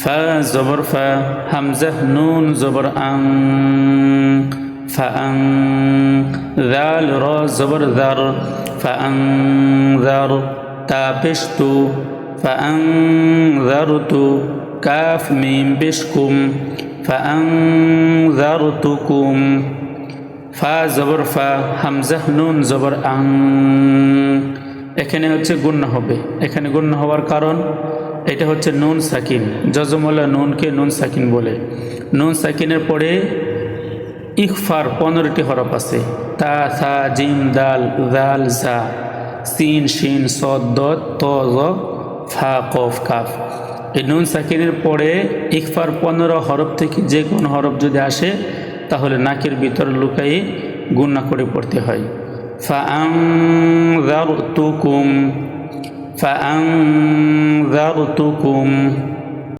ফা জবর ফা, হামজা নুন জবর আং, ফাআং, দাল র জবর দার, ফাআং দার, তা পেশ তু, ফাআং দার তু, কাফ মিম পেশ কুম, ফাআং দার তুকুম, ফা জবর ফা, হামজা নুন জবর আং। এখানে হচ্ছে গুণনা হবে। এখানে গুণনা হওয়ার কারণ এটা হচ্ছে নুন সাকিন, জজমওয়ালা নুনকে নুন সাকিন বলে। নুন সাকিনের পরে ইখফার 15টি হরফ আছে, তা থা জিম দাল দাল জা, সিন শিন সদ দত ত জ ফা কফ কাফ। এই নুন সাকিনের পরে ইখফার 15 হরফ থেকে যে কোনো হরফ যদি আসে তাহলে নাকের ভিতর লুকাই গুণনা করে পড়তে হয়। ফাআনযারতুকুম, ফাআনযারতুকুম।